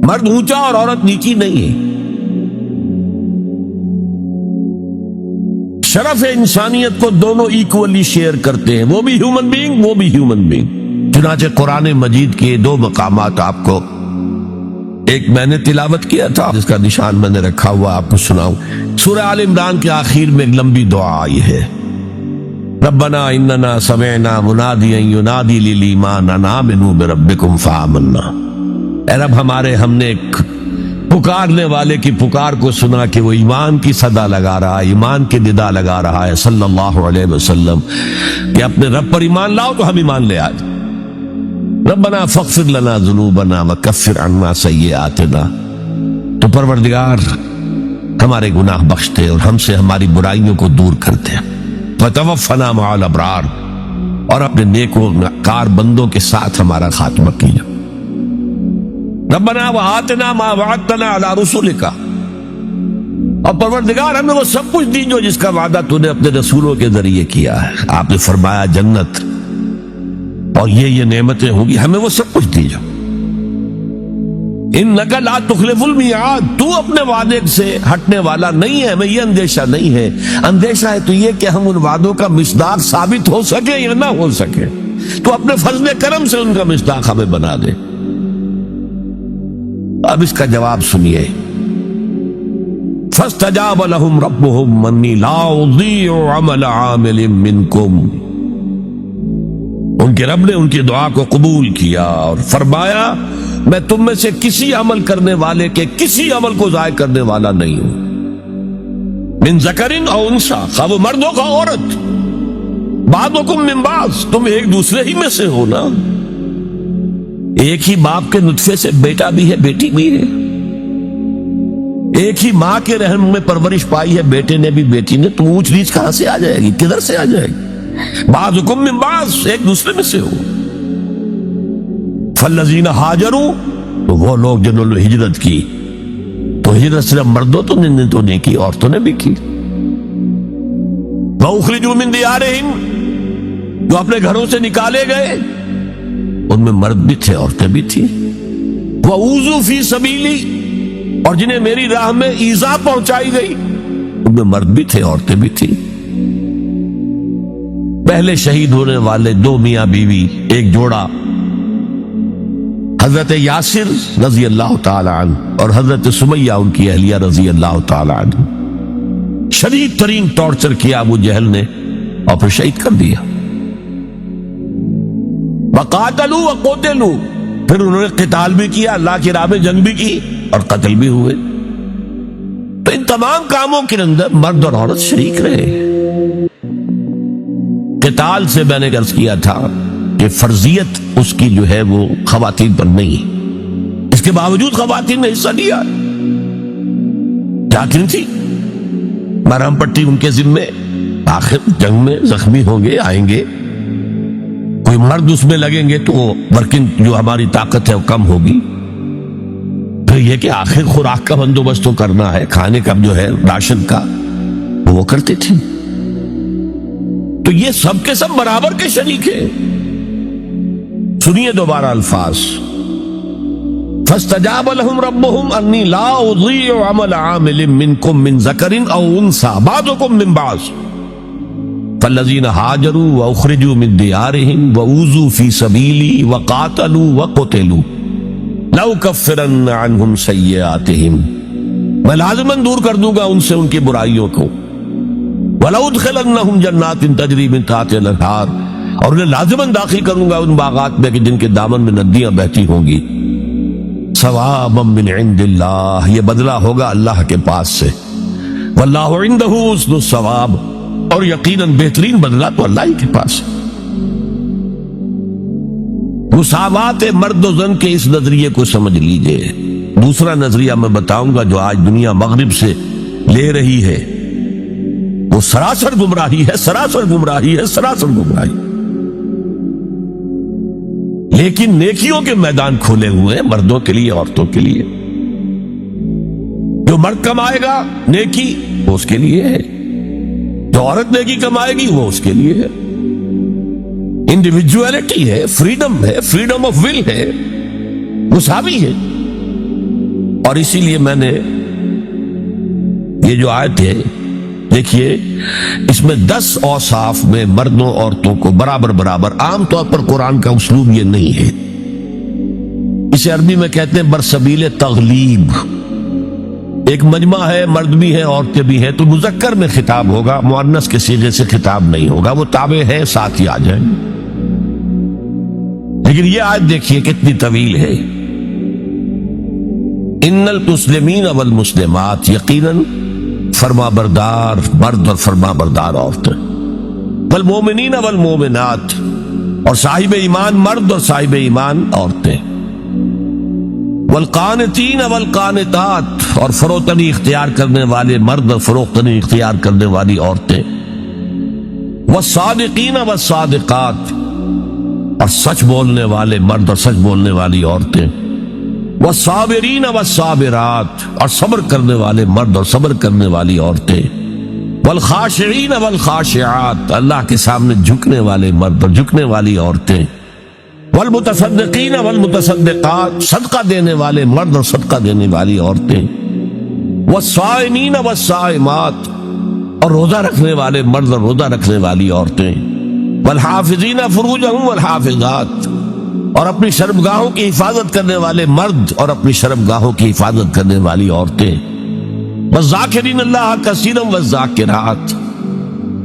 مرد اونچا اور عورت نیچی نہیں ہے. شرف انسانیت کو دونوں ایکولی شیئر کرتے ہیں، وہ بھی ہیومن بینگ، وہ بھی ہیومن بینگ. چنانچہ قرآن مجید کے دو مقامات آپ کو، ایک میں نے تلاوت کیا تھا جس کا نشان میں نے رکھا ہوا، آپ کو سناؤں. سورہ آل عمران کے آخر میں ایک لمبی دعا آئی ہے، ربنا اننا سمعنا منادیا ینادی للایمان ان آمنوا بربکم فآمنا. اے رب ہمارے، ہم نے ایک پکارنے والے کی پکار کو سنا کہ وہ ایمان کی صدا لگا رہا ہے، ایمان کی ندا لگا رہا ہے صلی اللہ علیہ وسلم کہ اپنے رب پر ایمان لاؤ تو ہم ایمان لے آئے. ربنا فاغفر لنا ذنوبنا وکفر عنا سیئاتنا. تو پروردگار ہمارے گناہ بخشتے اور ہم سے ہماری برائیوں کو دور کرتے، وتوفنا مع الابرار، اور اپنے نیکوکار بندوں کے ساتھ ہمارا خاتمہ کیا. ربنا وآتنا ما وعدتنا علی رسلک، اور پروردگار ہمیں وہ سب کچھ دی جو جس کا وعدہ تو نے اپنے رسولوں کے ذریعے کیا ہے. آپ نے فرمایا جنت اور یہ نعمتیں ہوں گی، ہمیں وہ سب کچھ دی جاؤ. انک لا تخلف المیعاد، تو اپنے وعدے سے ہٹنے والا نہیں ہے. ہمیں یہ اندیشہ نہیں ہے، اندیشہ ہے تو یہ کہ ہم ان وعدوں کا مصداق ثابت ہو سکے یا نہ ہو سکے. تو اپنے فضل کرم سے ان کا مصداق ہمیں بنا دے. اب اس کا جواب سنیے. فاستجاب لهم ربهم انی لا اضیع عمل عامل منکم. ان کے رب نے ان کی دعا کو قبول کیا اور فرمایا میں تم میں سے کسی عمل کرنے والے کے کسی عمل کو ضائع کرنے والا نہیں ہوں. من ذکر او انثی، خواہ وہ مرد ہو خواہ عورت. بعضکم من بعض، تم ایک دوسرے ہی میں سے ہو نا. ایک ہی باپ کے نطفے سے بیٹا بھی ہے بیٹی بھی ہے، ایک ہی ماں کے رحم میں پرورش پائی ہے بیٹے نے بھی بیٹی نے. تو اونچ نیچ کہاں سے آ جائے گی، کدھر سے آ جائے گی؟ بعضکم من بعض، ایک دوسرے میں سے ہو. فالذین ہاجروا، تو وہ لوگ جنہوں نے ہجرت کی، تو ہجرت صرف مردوں تو نہیں کی، عورتوں نے بھی کی. وَأُخْرِجُوا مِن دِيَارِهِمْ، جو اپنے گھروں سے نکالے گئے، ان میں مرد بھی تھے عورتیں بھی تھیں. وَأُوذُوا فِي سَبِيلِي، اور جنہیں میری راہ میں ایذا پہنچائی گئی، ان میں مرد بھی تھے عورتیں بھی تھیں. پہلے شہید ہونے والے دو میاں بیوی، ایک جوڑا، حضرت یاسر رضی اللہ تعالی عنہ اور حضرت سمیہ ان کی اہلیہ رضی اللہ تعالی عنہ. شدید ترین ٹارچر کیا ابو جہل نے اور پھر شہید کر دیا. وقاتلوا وقتلوا، پھر انہوں نے قتال بھی کیا، اللہ کی راہ میں جنگ بھی کی اور قتل بھی ہوئے. تو ان تمام کاموں کے اندر مرد اور عورت شریک رہے. قتال سے میں نے عرض کیا تھا کہ فرضیت اس کی جو ہے وہ خواتین پر نہیں ہے، اس کے باوجود خواتین نے حصہ لیا. کیا تھی مرہم پٹی ان کے ذمے، آخر جنگ میں زخمی ہوں گے، آئیں گے، کوئی مرد اس میں لگیں گے تو ورکنگ جو ہماری طاقت ہے وہ کم ہوگی. پھر یہ کہ آخر خوراک کا بندوبست تو کرنا ہے، کھانے کا جو ہے راشن کا وہ کرتے تھے. تو یہ سب کے سب برابر کے شریک ہیں. سنیے دوبارہ الفاظ. فاستجاب لهم ربهم انی لا اضیع عمل عامل منکم من ذکر او انثی بعضکم من بعض فالذین ہاجروا واخرجوا من دیارهم واوذوا فی سبیلی وقاتلوا وقتلوا لأکفرن عنہم سیئاتہم، میں لازماً دور کر دوں گا ان سے ان کی برائیوں کو. وَلَأُدْخِلَنَّهُمْ جَنَّاتٍ تَجْرِي مِن تَحْتِهَا الْأَنْهَارُ، اور انہیں لازماً داخل کروں گا ان باغات میں کہ جن کے دامن میں ندیاں بہتی ہوں گی. ثوابا من عند اللہ، یہ بدلہ ہوگا اللہ کے پاس سے. واللہ عنده حسن الثواب، اور یقیناً بہترین بدلہ تو اللہ ہی کے پاس ہے. مساوات مرد و زن کے اس نظریے کو سمجھ لیجئے. دوسرا نظریہ میں بتاؤں گا جو آج دنیا مغرب سے لے رہی ہے، وہ سراسر گمراہی ہے، سراسر گمراہی ہے، سراسر گمراہی. لیکن نیکیوں کے میدان کھولے ہوئے ہیں مردوں کے لیے عورتوں کے لیے. جو مرد کمائے گا نیکی وہ اس کے لیے ہے، جو عورت نیکی کمائے گی وہ اس کے لیے ہے. انڈیویجویلٹی ہے، فریڈم ہے، فریڈم آف ول ہے، مساوی ہے. اور اسی لیے میں نے یہ جو آیت ہے دیکھیے، اس میں 10 اوصاف میں مردوں عورتوں کو برابر برابر، عام طور پر قرآن کا اسلوب یہ نہیں ہے، اسے عربی میں کہتے ہیں برسبیل تغلیب، ایک مجمع ہے، مرد بھی ہے عورتیں بھی ہیں، تو مذکر میں خطاب ہوگا، مؤنث کے صیغے سے خطاب نہیں ہوگا، وہ تابع ہے ساتھ ہی آ جائیں۔ لیکن یہ آیت دیکھیے کتنی طویل ہے، ان المسلمین والمسلمات، یقیناً فرما بردار مرد اور فرما بردار عورتیں، والمومنین والمومنات، اور صاحب ایمان مرد اور صاحب ایمان عورتیں، والقانتین والقانتات، اور فروتنی اختیار کرنے والے مرد اور فروختنی اختیار کرنے والی عورتیں، والصادقین والصادقات، اور سچ بولنے والے مرد اور سچ بولنے والی عورتیں، والصابرین والصابرات، اور صبر کرنے والے مرد اور صبر کرنے والی عورتیں، والخاشعین والخاشعات، اللہ کے سامنے جھکنے والے مرد اور جھکنے والی عورتیں، والمتصدقین والمتصدقات، صدقہ دینے والے مرد اور صدقہ دینے والی عورتیں، والصائمین والصائمات، اور روزہ رکھنے والے مرد اور روزہ رکھنے والی عورتیں، والحافظین فروجہم والحافظات، اور اپنی شرمگاہوں کی حفاظت کرنے والے مرد اور اپنی شرمگاہوں کی حفاظت کرنے والی عورتیں، والذاکرین اللہ کثیرا والذاکرات،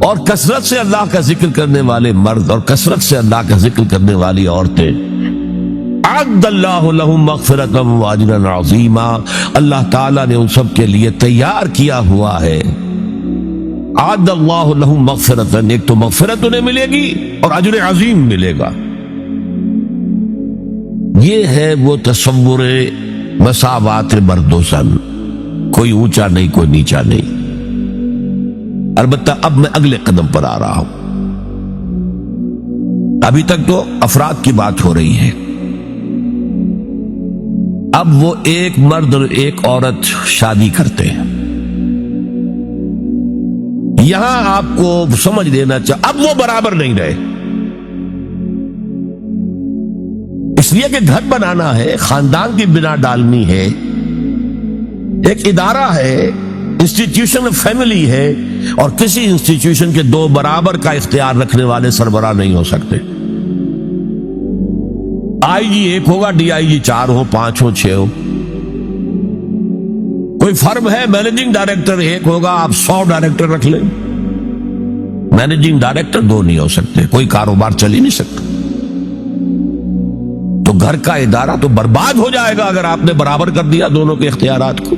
اور کثرت سے اللہ کا ذکر کرنے والے مرد اور کثرت سے اللہ کا ذکر کرنے والی عورتیں، اعد اللہ لہم مغفرۃ واجرا عظیما، اللہ تعالیٰ نے ان سب کے لیے تیار کیا ہوا ہے، اعد اللہ لہم مغفرۃ، ایک تو مغفرت انہیں ملے گی اور اجر عظیم ملے گا۔ یہ ہے وہ تصور مساوات مرد و زن، کوئی اونچا نہیں کوئی نیچا نہیں۔ البتہ اب میں اگلے قدم پر آ رہا ہوں، ابھی تک تو افراد کی بات ہو رہی ہے، اب وہ ایک مرد اور ایک عورت شادی کرتے ہیں، یہاں آپ کو سمجھ لینا چاہیے اب وہ برابر نہیں رہے، اس لیے کہ گھر بنانا ہے، خاندان کی بنا ڈالنی ہے، ایک ادارہ ہے، انسٹیٹیوشن فیملی ہے، اور کسی انسٹیٹیوشن کے دو برابر کا اختیار رکھنے والے سربراہ نہیں ہو سکتے۔ آئی جی ایک ہوگا، ڈی آئی جی 4 ہو، 5 ہو، 6 ہو۔ کوئی فرم ہے، مینیجنگ ڈائریکٹر ایک ہوگا، آپ 100 ڈائریکٹر رکھ لیں، مینیجنگ ڈائریکٹر 2 نہیں ہو سکتے، کوئی کاروبار چل ہی نہیں سکتا۔ تو گھر کا ادارہ تو برباد ہو جائے گا اگر آپ نے برابر کر دیا دونوں کے اختیارات کو۔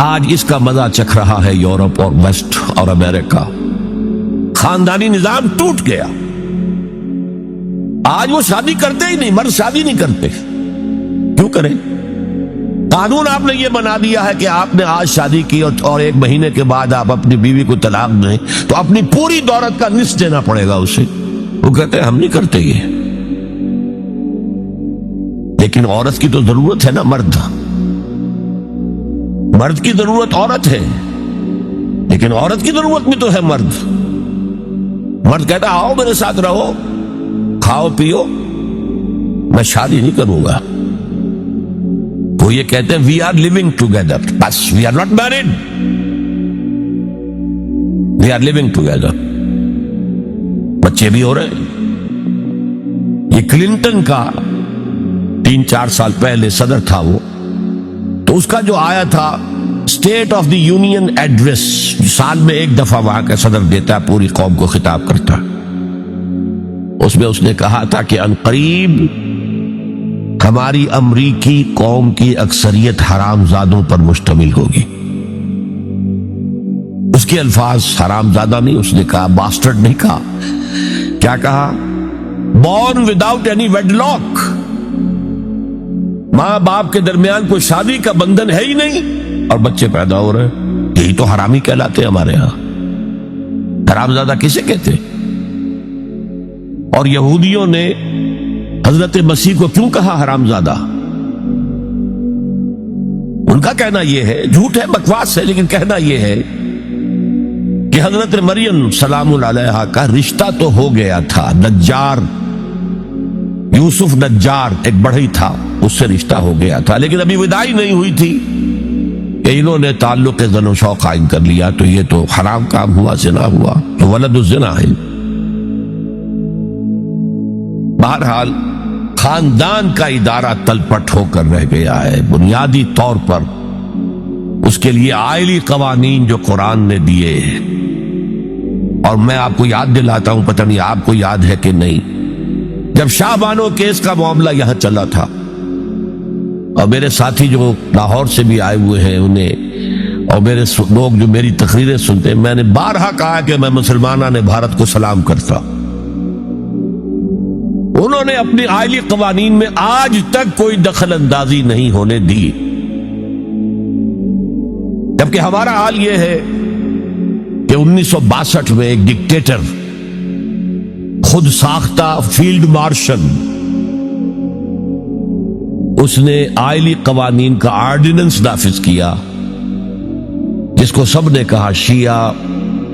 آج اس کا مزہ چکھ رہا ہے یورپ اور ویسٹ اور امریکہ، خاندانی نظام ٹوٹ گیا، آج وہ شادی کرتے ہی نہیں، مرد شادی نہیں کرتے، کیوں کریں؟ قانون آپ نے یہ بنا دیا ہے کہ آپ نے آج شادی کی اور 1 مہینے کے بعد آپ اپنی بیوی کو طلاق دیں تو اپنی پوری دولت کا نصف دینا پڑے گا اسے۔ وہ کہتے ہیں ہم نہیں کرتے یہ، لیکن عورت کی تو ضرورت ہے نا، مرد کی ضرورت عورت ہے، لیکن عورت کی ضرورت بھی تو ہے مرد۔ مرد کہتا آؤ میرے ساتھ رہو، کھاؤ پیو، میں شادی نہیں کروں گا۔ وہ یہ کہتے ہیں وی آر لیونگ ٹوگیدر، بس we are not married, we are living together, بچے بھی ہو رہے ہیں۔ یہ کلنٹن کا 3-4 سال پہلے صدر تھا وہ، تو اس کا جو آیا تھا state of the union address, سال میں 1 دفعہ وہاں کا صدر دیتا ہے، پوری قوم کو خطاب کرتا ہے، اس میں اس نے کہا تھا کہ عنقریب ہماری امریکی قوم کی اکثریت حرام زادوں پر مشتمل ہوگی۔ اس کے الفاظ حرام زادہ نہیں، اس نے کہا باسٹرڈ نہیں کہا، کیا کہا؟ Born without any wedlock, ماں باپ کے درمیان کوئی شادی کا بندھن ہے ہی نہیں اور بچے پیدا ہو رہے ہیں، یہی تو حرامی کہلاتے ہیں ہمارے ہاں۔ حرام زادہ کسے کہتے؟ اور یہودیوں نے حضرت مسیح کو کیوں کہا حرام زادہ؟ ان کا کہنا یہ ہے، جھوٹ ہے بکواس ہے لیکن کہنا یہ ہے کہ حضرت مریم سلام علیہا کا رشتہ تو ہو گیا تھا، نجار یوسف نجار ایک بڑھئی تھا، اس سے رشتہ ہو گیا تھا، لیکن ابھی وداعی نہیں ہوئی تھی کہ انہوں نے تعلق زن و شوق قائم کر لیا، تو یہ تو حرام کام ہوا، زنا ہوا، تو ولد الزنا ہے۔ بہرحال خاندان کا ادارہ تلپٹ ہو کر رہ گیا ہے، بنیادی طور پر اس کے لیے آئلی قوانین جو قرآن نے دیے ہیں۔ اور میں آپ کو یاد دلاتا ہوں، پتہ نہیں آپ کو یاد ہے کہ نہیں، جب شاہ بانو کیس کا معاملہ یہاں چلا تھا، اور میرے ساتھی جو لاہور سے بھی آئے ہوئے ہیں انہیں، اور میرے لوگ جو میری تقریریں سنتے ہیں، میں نے بارہا کہا کہ میں مسلمانہ نے بھارت کو سلام کرتا۔ انہوں نے اپنی آئلی قوانین میں آج تک کوئی دخل اندازی نہیں ہونے دی، جبکہ ہمارا حال یہ ہے کہ 1962 میں ایک ڈکٹیٹر، خود ساختہ فیلڈ مارشل، اس نے آئلی قوانین کا آرڈیننس نافذ کیا، جس کو سب نے کہا، شیعہ،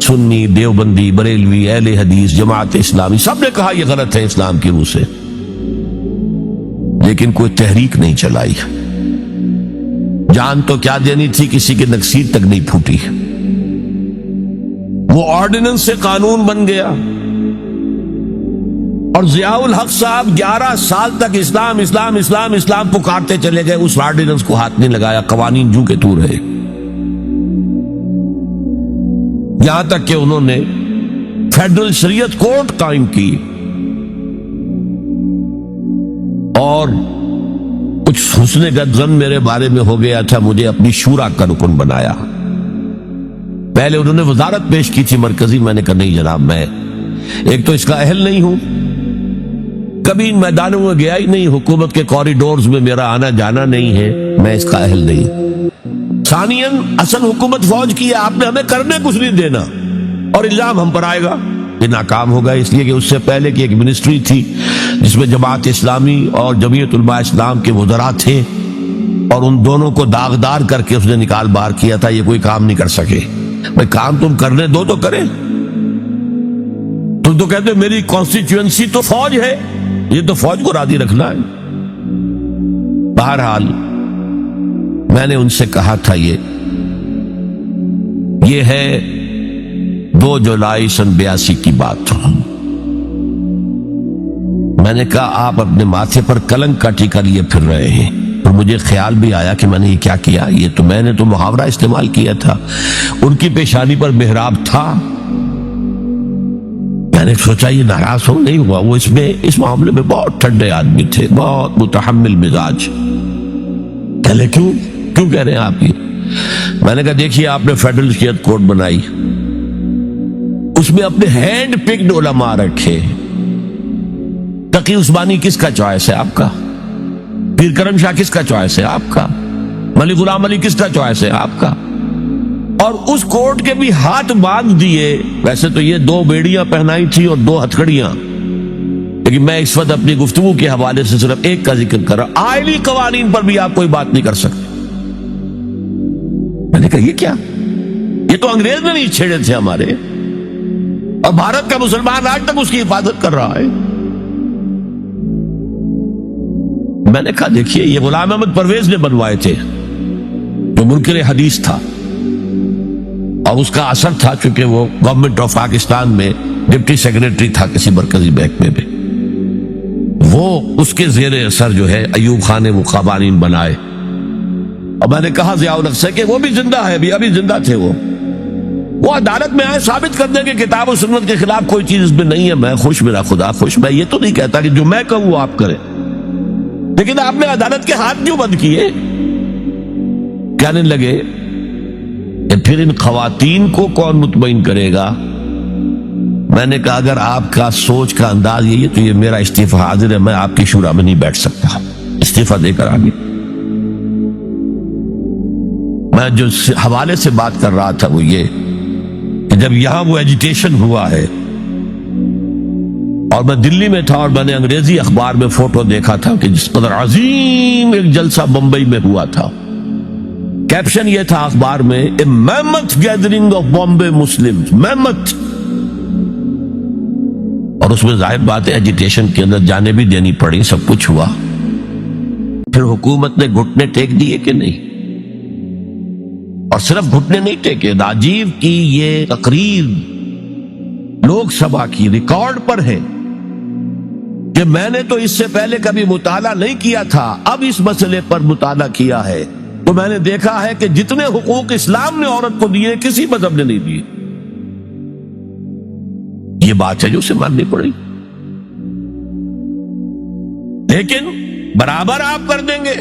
سنی، دیوبندی، بریلوی، اہل حدیث، جماعت اسلامی، سب نے کہا یہ غلط ہے اسلام کی روح سے، لیکن کوئی تحریک نہیں چلائی۔ جان تو کیا دینی تھی، کسی کے نکسیر تک نہیں پھوٹی، وہ آرڈیننس سے قانون بن گیا۔ اور ضیاء الحق صاحب 11 سال تک اسلام اسلام اسلام اسلام پکارتے چلے گئے، اس آرڈیننس کو ہاتھ نہیں لگایا، قوانین جو کے تو رہے، یہاں تک کہ انہوں نے فیڈرل شریعت کورٹ قائم کی، اور کچھ حسن ظن میرے بارے میں ہو گیا تھا، مجھے اپنی شورا کا رکن بنایا۔ پہلے انہوں نے وزارت پیش کی تھی مرکزی، میں نے کہا نہیں جناب، میں ایک تو اس کا اہل نہیں ہوں، کبھی ان میدانوں میں گیا ہی نہیں، حکومت کے کوریڈورز میں میرا آنا جانا نہیں ہے، میں اس کا اہل نہیں۔ ثانیاً اصل حکومت فوج کی ہے، آپ نے ہمیں کرنے کچھ نہیں دینا، اور الزام ہم پر آئے گا، یہ ناکام ہوگا، اس لیے کہ اس سے پہلے کی ایک منسٹری تھی جس میں جماعت اسلامی اور جمعیت علماء اسلام کے وزراء تھے، اور ان دونوں کو داغدار کر کے اس نے نکال باہر کیا تھا، یہ کوئی کام نہیں کر سکے۔ بھائی کام تم کرنے دو تو کریں، تم تو کہتے میری کانسٹیچوئنسی تو فوج ہے، یہ تو فوج کو راضی رکھنا ہے۔ بہرحال میں نے ان سے کہا تھا یہ ہے 2 جولائی سن 82 کی بات۔ میں نے کہا آپ اپنے ماتھے پر کلنک کا ٹیکہ لیے پھر رہے ہیں، اور مجھے خیال بھی آیا کہ میں نے یہ کیا کیا، یہ تو میں نے تو محاورہ استعمال کیا تھا، ان کی پیشانی پر محراب تھا، میں نے سوچا یہ ناراض ہو نہیں ہوا، وہ اس معاملے میں بہت ٹھنڈے آدمی تھے، بہت متحمل مزاج۔ پہلے کیوں کہہ رہے ہیں آپ یہ؟ میں نے کہا دیکھیے آپ نے فیڈرل شریعت کورٹ بنائی، اس میں اپنے ہینڈ پکڈ علماء رکھے، تقی عثمانی کس کا چوائس ہے آپ کا؟ پیر کرم شاہ کس کا چوائس ہے آپ کا؟ ملک غلام علی کس کا چوائس ہے آپ کا؟ اور اس کورٹ کے بھی ہاتھ باندھ دیے، ویسے تو یہ 2 بیڑیاں پہنائی تھی اور 2 ہتھکڑیاں، لیکن میں اس وقت اپنی گفتگو کے حوالے سے صرف ایک کا ذکر کر رہا، آئلی قوانین پر بھی آپ کوئی بات نہیں کر سکتے۔ میں نے کہا یہ کیا، یہ تو انگریز نے نہیں چھیڑے تھے ہمارے، اور بھارت کا مسلمان آج تک اس کی حفاظت کر رہا ہے۔ میں نے کہا دیکھیے یہ غلام احمد پرویز نے بنوائے تھے، جو منکر حدیث تھا، اور اس کا اثر تھا چونکہ وہ گورنمنٹ آف پاکستان میں ڈپٹی سیکریٹری تھا کسی مرکزی محکمے میں، وہ اس کے زیر اثر جو ہے ایوب خان نے وہ قوانین بنائے۔ اور میں نے کہا ضیاء الحق سے کہ وہ بھی زندہ ہے، ابھی زندہ تھے، وہ عدالت میں آئے ثابت کر دیں کہ کتاب و سنت کے خلاف کوئی چیز اس میں نہیں ہے، میں خوش، میرا خدا خوش۔ میں یہ تو نہیں کہتا کہ جو میں کہوں وہ آپ کریں، لیکن آپ نے عدالت کے ہاتھ کیوں بند کیے؟ کہنے لگے کہ پھر ان خواتین کو کون مطمئن کرے گا؟ میں نے کہا اگر آپ کا سوچ کا انداز یہی ہے تو یہ میرا استعفیٰ حاضر ہے، میں آپ کی شورا میں نہیں بیٹھ سکتا، استعفیٰ دے کر آگے۔ میں جو حوالے سے بات کر رہا تھا وہ یہ کہ جب یہاں وہ ایجیٹیشن ہوا ہے، اور میں دلی میں تھا، اور میں نے انگریزی اخبار میں فوٹو دیکھا تھا کہ جس قدر عظیم ایک جلسہ بمبئی میں ہوا تھا، کیپشن یہ تھا اخبار میں، اے میمتھ گیدرنگ آف بامبے مسلمز، میمتھ، اور اور اس میں ظاہر بات ہے ایجیٹیشن کے اندر جانے بھی دینی پڑی، سب کچھ ہوا، پھر حکومت نے گھٹنے ٹیک دیے کہ نہیں؟ اور صرف گھٹنے نہیں ٹیکے، راجیو کی یہ تقریر لوک سبھا کی ریکارڈ پر ہے کہ میں نے تو اس سے پہلے کبھی مطالعہ نہیں کیا تھا، اب اس مسئلے پر مطالعہ کیا ہے تو میں نے دیکھا ہے کہ جتنے حقوق اسلام نے عورت کو دیے کسی مذہب نے نہیں دیے۔ یہ بات ہے جو اسے ماننی پڑی، لیکن برابر آپ کر دیں گے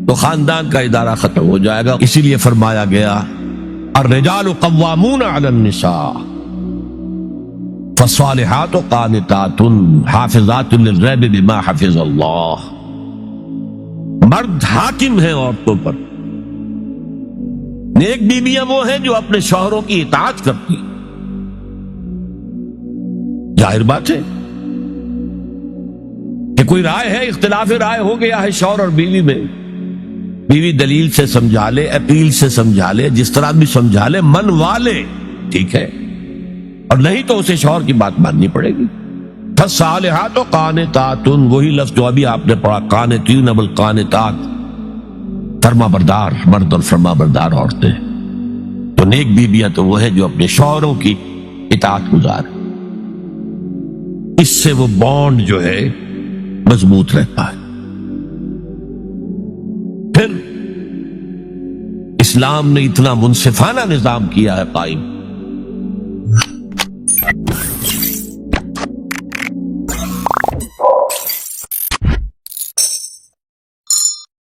تو خاندان کا ادارہ ختم ہو جائے گا۔ اسی لیے فرمایا گیا الرجال قوامون علی النساء فالصالحات قانتات حافظات للغیب بما حفظ اللہ۔ مرد حاکم ہیں عورتوں پر، نیک بیویاں وہ ہیں جو اپنے شوہروں کی اطاعت کرتی۔ ظاہر بات ہے کہ کوئی رائے ہے، اختلاف رائے ہو گیا ہے شوہر اور بیوی میں، بیوی دلیل سے سمجھا لے، اپیل سے سمجھا لے، جس طرح بھی سمجھا لے، منوا لے، ٹھیک ہے، اور نہیں تو اسے شوہر کی بات ماننی پڑے گی۔ فالصالحات قانتات، وہی لفظ جو ابھی آپ نے پڑھا، قانتین بالقانتات، فرما بردار مرد اور فرما بردار عورتیں۔ تو نیک بیویاں تو وہ ہیں جو اپنے شوہروں کی اطاعت گزار، اس سے وہ بانڈ جو ہے مضبوط رہتا ہے۔ پھر اسلام نے اتنا منصفانہ نظام کیا ہے قائم